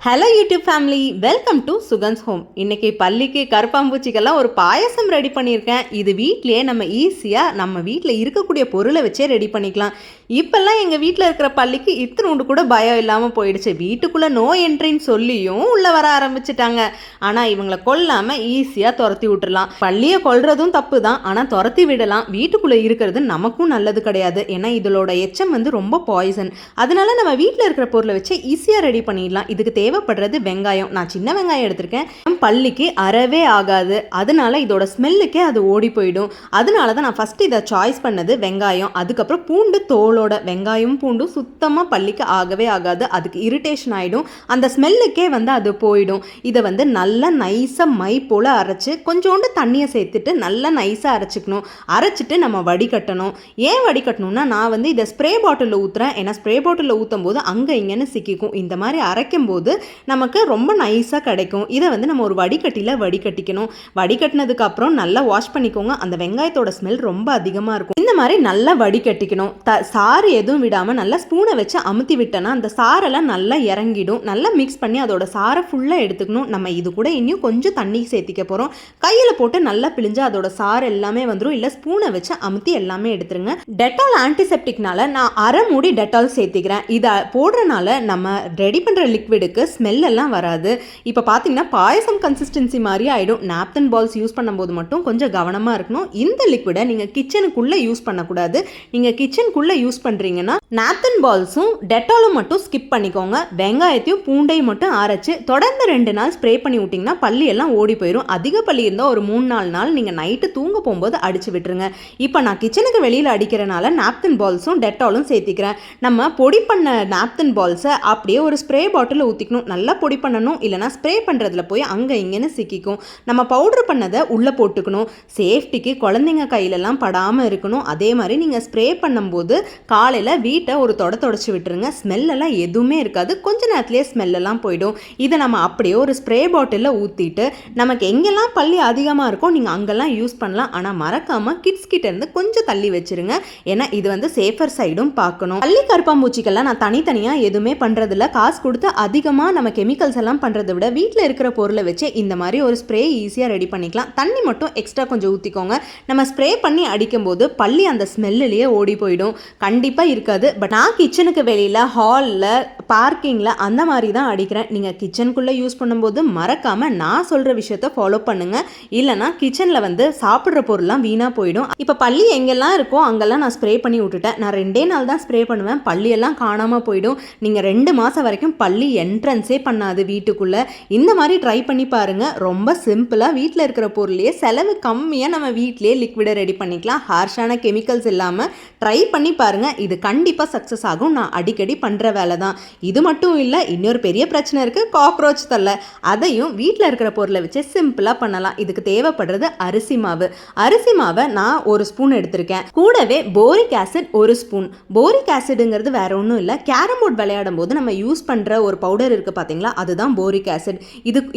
Hello YouTube family, welcome to Sugan's home. இன்றைக்கி பள்ளிக்கு கருப்பாம்பூச்சிக்கெல்லாம் ஒரு பாயசம் ரெடி பண்ணியிருக்கேன். இது வீட்டிலே நம்ம ஈஸியாக நம்ம வீட்டில் இருக்கக்கூடிய பொருளை வச்சே ரெடி பண்ணிக்கலாம். இப்போல்லாம் எங்கள் வீட்டில் இருக்கிற பள்ளிக்கு இத்தினோண்டு கூட பயம் இல்லாமல் போயிடுச்சு. வீட்டுக்குள்ளே நோ என்ட்ரின்னு சொல்லியும் உள்ளே வர ஆரம்பிச்சிட்டாங்க. ஆனால் இவங்களை கொல்லாமல் ஈஸியாக துரத்தி விட்டுடலாம். பள்ளியை கொல்றதும் தப்பு தான், ஆனால் துரத்தி விடலாம். வீட்டுக்குள்ளே இருக்கிறது நமக்கும் நல்லது கிடையாது. ஏன்னா இதோட எச்சம் ரொம்ப பாய்சன். அதனால நம்ம வீட்டில் இருக்கிற பொருளை வச்சு ஈஸியாக ரெடி பண்ணிடலாம். இதுக்கு தேவைப்படுறது வெங்காயம். நான் சின்ன வெங்காயம் எடுத்திருக்கேன். பள்ளிக்கு அறவே ஆகாது, அதனால இதோட ஸ்மெல்லுக்கே அது ஓடி போயிடும். அதனால தான் நான் ஃபர்ஸ்ட் இதை சாய்ஸ் பண்ணது வெங்காயம். அதுக்கப்புறம் பூண்டு தோலோட. வெங்காயம் பூண்டும் சுத்தமாக பள்ளிக்கு ஆகவே ஆகாது, அதுக்கு இரிட்டேஷன் ஆகிடும். அந்த ஸ்மெல்லுக்கே அது போயிடும். இதை நல்லா நைஸாக மை போல் அரைச்சி கொஞ்சோண்டு தண்ணியை சேர்த்துட்டு நல்லா நைஸாக அரைச்சிக்கணும். அரைச்சிட்டு நம்ம வடிகட்டணும். ஏன் வடிகட்டணும்னா, நான் இதை ஸ்ப்ரே பாட்டிலில் ஊற்றுறேன். ஏன்னா ஸ்ப்ரே பாட்டிலில் ஊற்றும் போது அங்கே இங்கேன்னு சிக்கிக்கும். இந்த மாதிரி அரைக்கும் போது நமக்கு ரொம்ப நைஸாக கிடைக்கும். இதை நம்ம ஒரு வடிகட்டியில் வடிகட்டிக்கணும். வடிகட்டினதுக்கு அப்புறம் நல்லா வாஷ் பண்ணிக்கோங்க. அந்த வெங்காயத்தோட ஸ்மெல் ரொம்ப அதிகமாக இருக்கும். இந்த மாதிரி நல்லா வடிகட்டிக்கணும். சாறு எதுவும் விடாமல் நல்லா ஸ்பூனை வச்சு அமுத்தி விட்டோன்னா அந்த சாரெல்லாம் நல்லா இறங்கிடும். நல்லா மிக்ஸ் பண்ணி அதோட சாரை ஃபுல்லாக எடுத்துக்கணும். நம்ம இது கூட இன்னும் கொஞ்சம் தண்ணி சேர்த்திக்க போகிறோம். கையில் போட்டு நல்லா பிழிஞ்சு அதோட சாறு எல்லாமே வந்துடும். இல்லை ஸ்பூனை வச்சு அமுத்தி எல்லாமே எடுத்துருங்க. டெட்டால் ஆன்டிசெப்டிக்னால நான் அரை மூடி டெட்டால் சேர்த்திக்கிறேன். இதை போடுறனால நம்ம ரெடி பண்ணுற லிக்விடுக்கு ஸ்மெல் எல்லாம் வராது. இப்போ பார்த்தீங்கன்னா பாயசம் கன்சிஸ்டன்சி மாதிரி ஆகிடும். நாப்தன் பால்ஸ் யூஸ் பண்ணும்போது மட்டும் கொஞ்சம் கவனமாக இருக்கணும். இந்த லிக்விடை நீங்கள் கிச்சனுக்குள்ளே யூஸ் பண்ணக்கூடாது. நீங்கள் கிச்சனுக்குள்ளே யூஸ் பண்ணுறீங்கன்னா நாப்தன் பால்ஸும் டெட்டாலும் மட்டும் ஸ்கிப் பண்ணிக்கோங்க. வெங்காயத்தையும் பூண்டையும் மட்டும் அரைச்சி தொடர்ந்து 2 நாள் ஸ்ப்ரே பண்ணி விட்டிங்கன்னா பள்ளி எல்லாம் ஓடி போயிடும். அதிக பள்ளி இருந்தால் ஒரு 3-4 நாள் நீங்கள் நைட்டு தூங்க போகும்போது அடித்து விட்டுருங்க. இப்போ நான் கிச்சனுக்கு வெளியில் அடிக்கிறனால நாப்தன் பால்ஸும் டெட்டாலும் சேர்த்திக்கிறேன். நம்ம பொடி பண்ண நாப்தன் பால்ஸை அப்படியே ஒரு ஸ்ப்ரே பாட்டில் ஊற்றிக்கணும். நல்லா பொடி பண்ணணும். இல்லைனா ஸ்ப்ரே பண்ணுறதுல போய் அங்கே இங்கேன்னு சிக்கிக்கும். நம்ம பவுடர் பண்ணதை உள்ளே போட்டுக்கணும். சேஃப்டிக்கு குழந்தைங்க கையிலலாம் படாமல் இருக்கணும். அதே மாதிரி நீங்கள் ஸ்ப்ரே பண்ணும்போது காலையில் வீட்டை ஒரு தொடச்சி விட்டுருங்க. ஸ்மெல்லெல்லாம் எதுவுமே இருக்காது. கொஞ்ச நேரத்துலேயே ஸ்மெல்லெல்லாம் போயிடும். இதை நம்ம அப்படியே ஒரு ஸ்ப்ரே பாட்டிலில் ஊற்றிட்டு நமக்கு எங்கெல்லாம் பள்ளி அதிகமாக இருக்கோ நீங்கள் அங்கெல்லாம் யூஸ் பண்ணலாம். ஆனால் மறக்காமல் கிட்ஸ் கிட்ட இருந்து கொஞ்சம் தள்ளி வச்சுருங்க. ஏன்னா இது சேஃபர் சைடும் பார்க்கணும். பள்ளி கருப்பாம்பூச்சிக்கெல்லாம் நான் தனித்தனியாக எதுவுமே பண்ணுறதில்ல. காசு கொடுத்து அதிகமாக நம்ம கெமிக்கல்ஸ் எல்லாம் பண்ணுறதை விட வீட்டில் இருக்கிற பொருளை வச்சு இந்த மாதிரி ஒரு ஸ்ப்ரே ஈஸியாக ரெடி பண்ணிக்கலாம். தண்ணி மட்டும் எக்ஸ்ட்ரா கொஞ்சம் ஊற்றிக்கோங்க. நம்ம ஸ்ப்ரே பண்ணி அடிக்கும்போது பள்ளி அந்த ஸ்மெல்லிலேயே ஓடி போயிடும். கண்டிப்பாக இருக்காது. பட் நான் கிச்சனுக்கு வெளியில், ஹாலில், பார்க்கிங்கில் அந்த மாதிரி தான் அடிக்கிறேன். நீங்கள் கிச்சனுக்குள்ளே யூஸ் பண்ணும்போது மறக்காமல் நான் சொல்கிற விஷயத்த ஃபாலோ பண்ணுங்கள். இல்லைனா கிச்சனில் சாப்பிட்ற பொருள்லாம் வீணாக போயிடும். இப்போ பள்ளி எங்கெல்லாம் இருக்கோ அங்கெல்லாம் நான் ஸ்ப்ரே பண்ணி விட்டுட்டேன். நான் 2 நாள் தான் ஸ்ப்ரே பண்ணுவேன். பள்ளியெல்லாம் காணாமல் போயிடும். நீங்கள் 2 மாதம் வரைக்கும் பள்ளி என்ட்ரன்ஸே பண்ணாது வீட்டுக்குள்ளே. இந்த மாதிரி ட்ரை பண்ணி பாருங்கள். ரொம்ப சிம்பிளாக வீட்டில் இருக்கிற பொருளையே செலவு கம்மியாக நம்ம வீட்டிலே லிக்விடை ரெடி பண்ணிக்கலாம். ஹார்ஷான கெமிக்கல்ஸ் இல்லாமல் ட்ரை பண்ணி பாருங்கள். இது கண்டிப்பாக சக்ஸஸ் ஆகும். நான் அடிக்கடி பண்ணுற வேலை தான். இது மட்டும் இல்லை, இன்னொரு பெரிய பிரச்சனை இருக்குது, காக்ரோச் தொல்லை. அதையும் வீட்டில் இருக்கிற பொருளை வச்சு சிம்பிளாக பண்ணலாம். இதுக்கு தேவைப்படுறது அரிசி மாவு. அரிசி மாவை நான் 1 ஸ்பூன் எடுத்திருக்கேன். கூடவே போரிக் ஆசிட் 1 ஸ்பூன். போரிக் ஆசிடுங்கிறது வேற ஒன்றும் இல்லை, கேரம் போர்டு விளையாடும் போது நம்ம யூஸ் பண்ணுற ஒரு பவுடர் இருக்குது பார்த்தீங்களா, அதுதான் போரிக் ஆசிட்.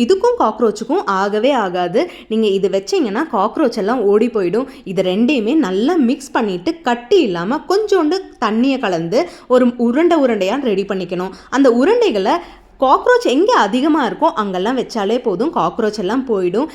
இதுக்கும் காக்ரோச்சுக்கும் ஆகவே ஆகாது. நீங்கள் இது வச்சிங்கன்னா காக்ரோச் எல்லாம் ஓடி போயிடும். இது ரெண்டையுமே நல்லா மிக்ஸ் பண்ணிவிட்டு கட்டி இல்லாமல் கொஞ்சோண்டு தண்ணியை கலந்து ஒரு உருண்டையாக ரெடி பண்ணிக்கணும். அந்த உருண்டைகளை காக்ரோச் எங்கே அதிகமாக இருக்கோ அங்கெல்லாம் வச்சாலே போதும், காக்ரோச் எல்லாம் போயிடும்.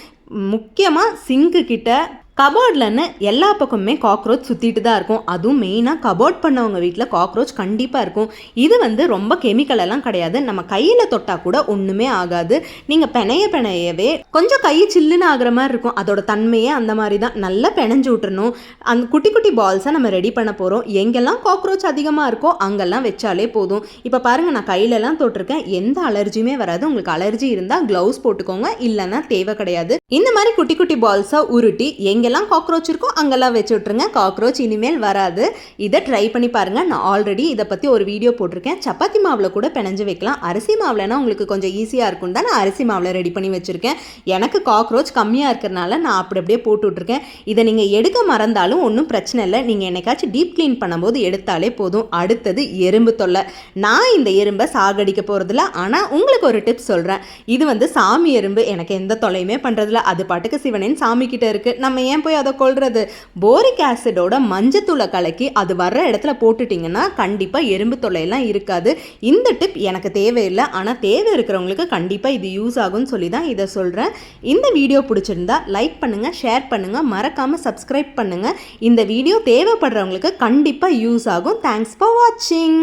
முக்கியமாக சிங்கு கிட்ட, கபோர்ட்லன்னு எல்லா பக்கமுமே காக்ரோச் சுற்றிட்டு தான் இருக்கும். அதுவும் மெயினாக கபோர்ட் பண்ணவங்க வீட்டில் காக்ரோச் கண்டிப்பாக இருக்கும். இது ரொம்ப கெமிக்கல் எல்லாம் கிடையாது. நம்ம கையில் தொட்டால் கூட ஒன்றுமே ஆகாது. நீங்கள் பெனையவே கொஞ்சம் கை சில்லுன்னு ஆகிற மாதிரி இருக்கும். அதோட தன்மையே அந்த மாதிரி தான். நல்லா பெனஞ்சு விட்டுறணும். அந்த குட்டி குட்டி பால்ஸை நம்ம ரெடி பண்ண போகிறோம். எங்கெல்லாம் காக்ரோச் அதிகமாக இருக்கோ அங்கெல்லாம் வச்சாலே போதும். இப்போ பாருங்கள், நான் கையிலலாம் தொட்டிருக்கேன். எந்த அலர்ஜியுமே வராது. உங்களுக்கு அலர்ஜி இருந்தால் க்ளவுஸ் போட்டுக்கோங்க, இல்லைன்னா தேவை கிடையாது. இந்த மாதிரி குட்டி குட்டி பால்ஸை உருட்டி எங்கெல்லாம் காக்ரோச் இருக்கோ அங்கெல்லாம் வச்சு விட்ருங்க. காக்ரோச் இனிமேல் வராது. இதை ட்ரை பண்ணி பாருங்கள். நான் ஆல்ரெடி இதை பற்றி ஒரு வீடியோ போட்டிருக்கேன். சப்பாத்தி மாவில் கூட பிணைஞ்சு வைக்கலாம். அரிசி மாவுலனா உங்களுக்கு கொஞ்சம் ஈஸியாக இருக்கும் தான் நான் அரிசி மாவில் ரெடி பண்ணி வச்சுருக்கேன். எனக்கு காக்ரோச் கம்மியாக இருக்கிறனால நான் அப்படியே போட்டு விட்ருக்கேன். இதை நீங்கள் எடுக்க மறந்தாலும் ஒன்றும் பிரச்சனை இல்லை. நீங்கள் என்னைக்காச்சும் டீப் க்ளீன் பண்ணும்போது எடுத்தாலே போதும். அடுத்தது எறும்பு தொல்லை. நான் இந்த எறும்பை சாகடிக்க போகிறதில்ல, ஆனால் உங்களுக்கு ஒரு டிப்ஸ் சொல்கிறேன். இது சாமி எறும்பு. எனக்கு எந்த தொல்லையுமே பண்ணுறதில்ல. அது பாட்டுக்கு சிவனேன்னு சாமி கிட்ட இருக்குது, நம்ம ஏன் போய் அதை கொல்றது? போரிக் ஆசிடோட மஞ்சத்தூளை கலக்கி அது வர்ற இடத்துல போட்டுட்டிங்கன்னா கண்டிப்பாக எறும்பு தொல்லையெல்லாம் இருக்காது. இந்த டிப் எனக்கு தேவையில்லை, ஆனால் தேவை இருக்கிறவங்களுக்கு கண்டிப்பாக இது யூஸ் ஆகும்னு சொல்லி தான் இதை சொல்கிறேன். இந்த வீடியோ பிடிச்சிருந்தா லைக் பண்ணுங்கள், ஷேர் பண்ணுங்கள், மறக்காமல் சப்ஸ்கிரைப் பண்ணுங்கள். இந்த வீடியோ தேவைப்படுறவங்களுக்கு கண்டிப்பாக யூஸ் ஆகும். தேங்க்ஸ் ஃபார் வாட்சிங்.